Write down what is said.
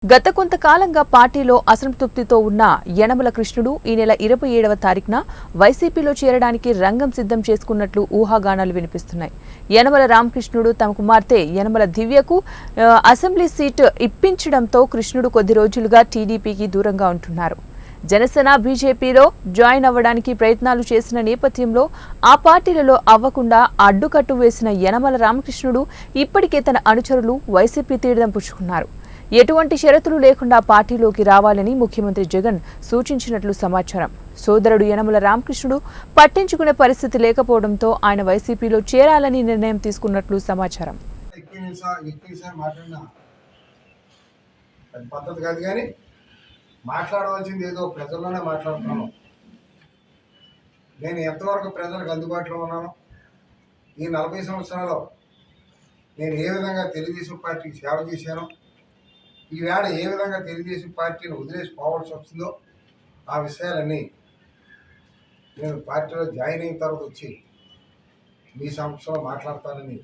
గత కొంతకాలంగా పార్టీలో అసంతృప్తితో ఉన్న యనమల కృష్ణుడు ఈ నెల 27వ తారీఖున వైసీపీలో చేరడానికి రంగం సిద్ధం చేసుకున్నట్లు ఊహాగానాలు వినిపిస్తున్నాయి. యనమల రామకృష్ణుడు తమ కుమార్తె యనమల దివ్యకు అసెంబ్లీ సీటు ఇప్పించడంతో కృష్ణుడు కొద్ది రోజులుగా టీడీపీకి దూరంగా ఉంటున్నారు. జనసేన బీజేపీలో జాయిన్ అవ్వడానికి ప్రయత్నాలు చేసిన నేపథ్యంలో ఆ పార్టీలలో అవ్వకుండా అడ్డుకట్టు వేసిన యనమల రామకృష్ణుడు ఇప్పటికే తన అనుచరులు వైసీపీ తీర్థం పుచ్చుకున్నారు. ఎటువంటి షరతులు లేకుండా పార్టీలోకి రావాలని ముఖ్యమంత్రి జగన్ సూచించినట్లు సమాచారం. సోదరుడు యనమల రామకృష్ణుడు పట్టించుకునే పరిస్థితి లేకపోవడంతో ఆయన వైసీపీలో చేరాలని నిర్ణయం తీసుకున్నట్లు సమాచారం. మాట్లాడవలసింది ఏదో ప్రజల్లోనే మాట్లాడుతున్నాను. నేను ఎంతవరకు ప్రజలకు అందుబాటులో ఉన్నాను, ఈ 40 సంవత్సరాల్లో నేను ఏ విధంగా తెలుగుదేశం పార్టీకి సేవ చేశాను, ఈవేళ ఏ విధంగా తెలుగుదేశం పార్టీని వదిలేసి పోవాల్సి వస్తుందో ఆ విషయాలన్నీ నేను పార్టీలో జాయిన్ అయిన తర్వాత వచ్చి మీ సమక్షంలో మాట్లాడతానని